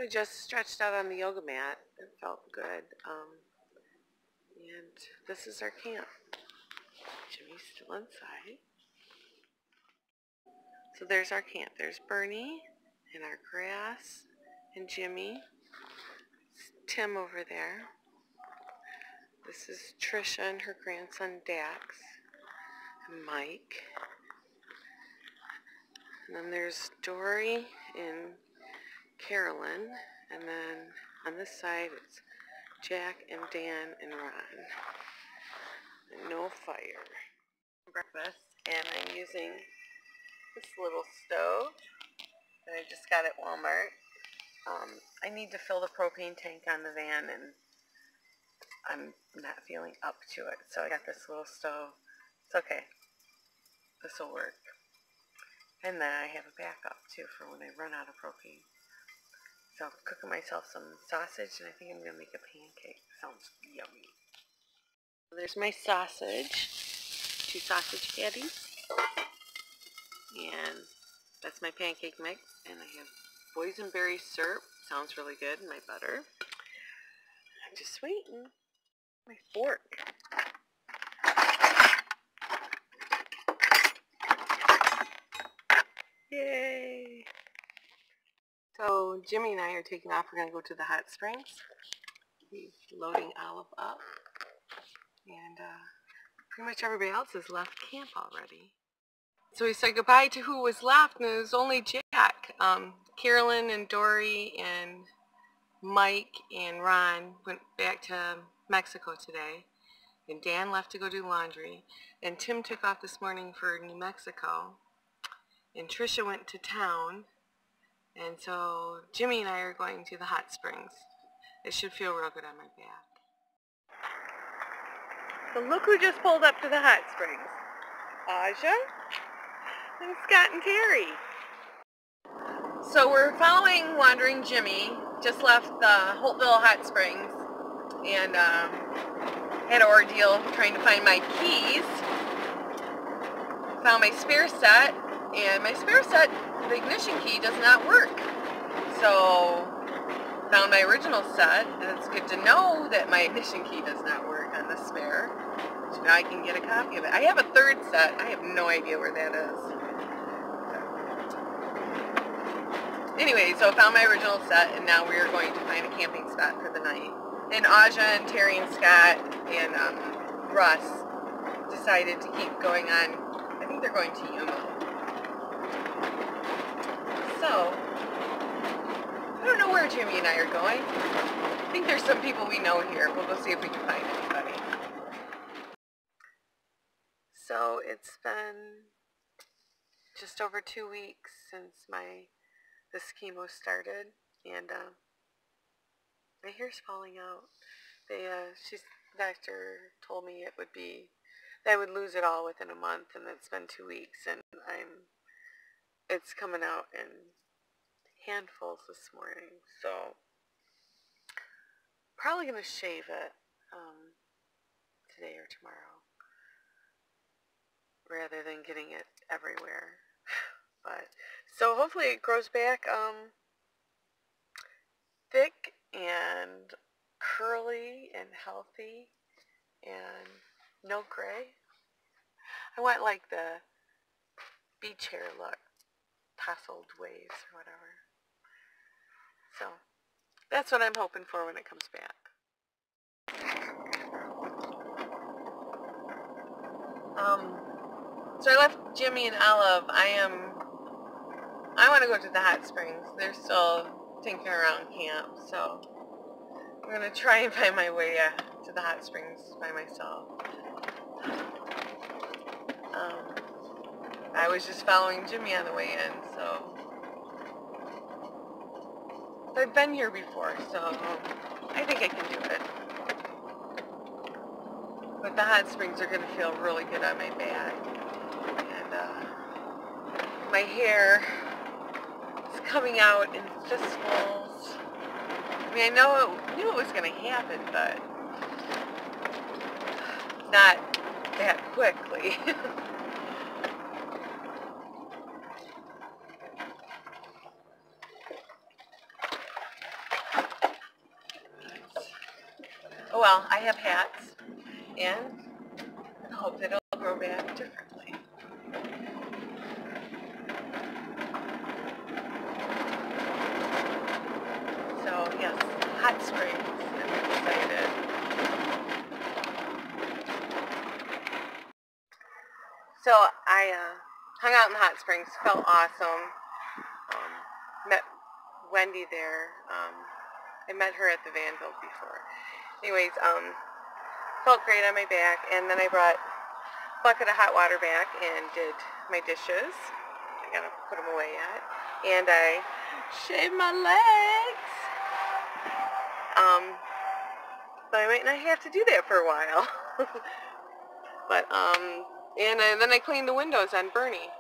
I just stretched out on the yoga mat. It felt good. And this is our camp. Jimmy's still inside. So there's our camp. There's Bernie and our grass and Jimmy. Tim over there. This is Trisha and her grandson Dax and Mike. And then there's Dory and Carolyn. And then on this side it's Jack and Dan and Ron. And no fire. Breakfast, and I'm using this little stove that I just got at Walmart. I need to fill the propane tank on the van, and I'm not feeling up to it, so I got this little stove. It's okay. This will work. And then I have a backup too for when I run out of propane. So I'm cooking myself some sausage, and I think I'm going to make a pancake. Sounds yummy. There's my sausage. 2 sausage patties. And that's my pancake mix. And I have boysenberry syrup. Sounds really good. And my butter. I'm just waiting. My fork. Yay! So Jimmy and I are taking off. We're going to go to the hot springs. He's loading Olive up. And pretty much everybody else has left camp already. So we said goodbye to who was left, and it was only Jack. Carolyn and Dory and Mike and Ron went back to Mexico today. And Dan left to go do laundry. And Tim took off this morning for New Mexico. And Trisha went to town. And so Jimmy and I are going to the hot springs. It should feel real good on my back. So look who just pulled up to the hot springs. Aja and Scott and Terry. So we're following Wandering Jimmy. Just left the Holtville hot springs and had an ordeal trying to find my keys. Found my spare set, and my spare set, the ignition key does not work. So found my original set, and it's good to know that my ignition key does not work on the spare. So now I can get a copy of it. I have a third set. I have no idea where that is. Anyway, so I found my original set, and now we are going to find a camping spot for the night. And Aja and Terry and Scott and Russ decided to keep going on. I think they're going to Yuma. So I don't know where Jimmy and I are going. I think there's some people we know here. We'll go see if we can find anybody. So it's been just over 2 weeks since this chemo started, and my hair's falling out. The doctor told me it would be that I would lose it all within a month, and it's been 2 weeks, and it's coming out in handfuls this morning. So probably gonna shave it today or tomorrow, rather than getting it everywhere. But so hopefully it grows back thick and curly and healthy and no gray. I want like the beach hair look, tousled waves or whatever. So that's what I'm hoping for when it comes back. So I left Jimmy and Olive. I want to go to the hot springs. They're still tinkering around camp, so I'm going to try and find my way to the hot springs by myself. I was just following Jimmy on the way in, so I've been here before, so I think I can do it. But the hot springs are going to feel really good on my back, and my hair is coming out in fistfuls. I mean, I knew it was going to happen, but not that quickly. Oh well, I have hats, and I hope that it'll grow back differently. So yes, hot springs. I'm excited. So I hung out in the hot springs. Felt awesome. Met Wendy there. I met her at the Vanlife before. Anyways, felt great on my back, and then I brought a bucket of hot water back and did my dishes. I gotta put them away yet. And I shaved my legs. But I might not have to do that for a while. But, then I cleaned the windows on Bernie.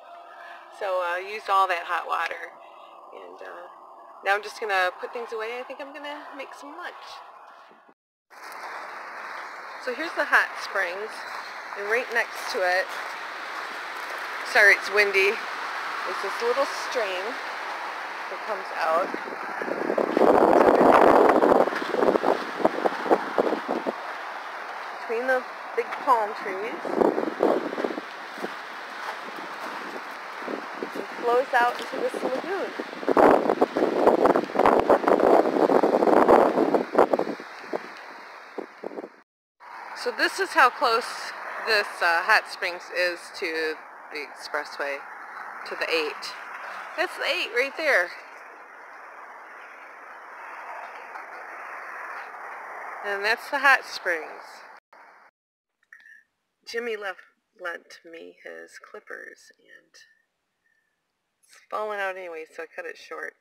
So I used all that hot water. And now I'm just gonna put things away. I think I'm gonna make some lunch. So here's the hot springs, and right next to it, sorry it's windy, is this little stream that comes out. Between the big palm trees. It flows out into this lagoon. So this is how close this hot springs is to the expressway, to the 8. That's the 8 right there. And that's the hot springs. Jimmy lent me his clippers, and it's falling out anyway, so I cut it short.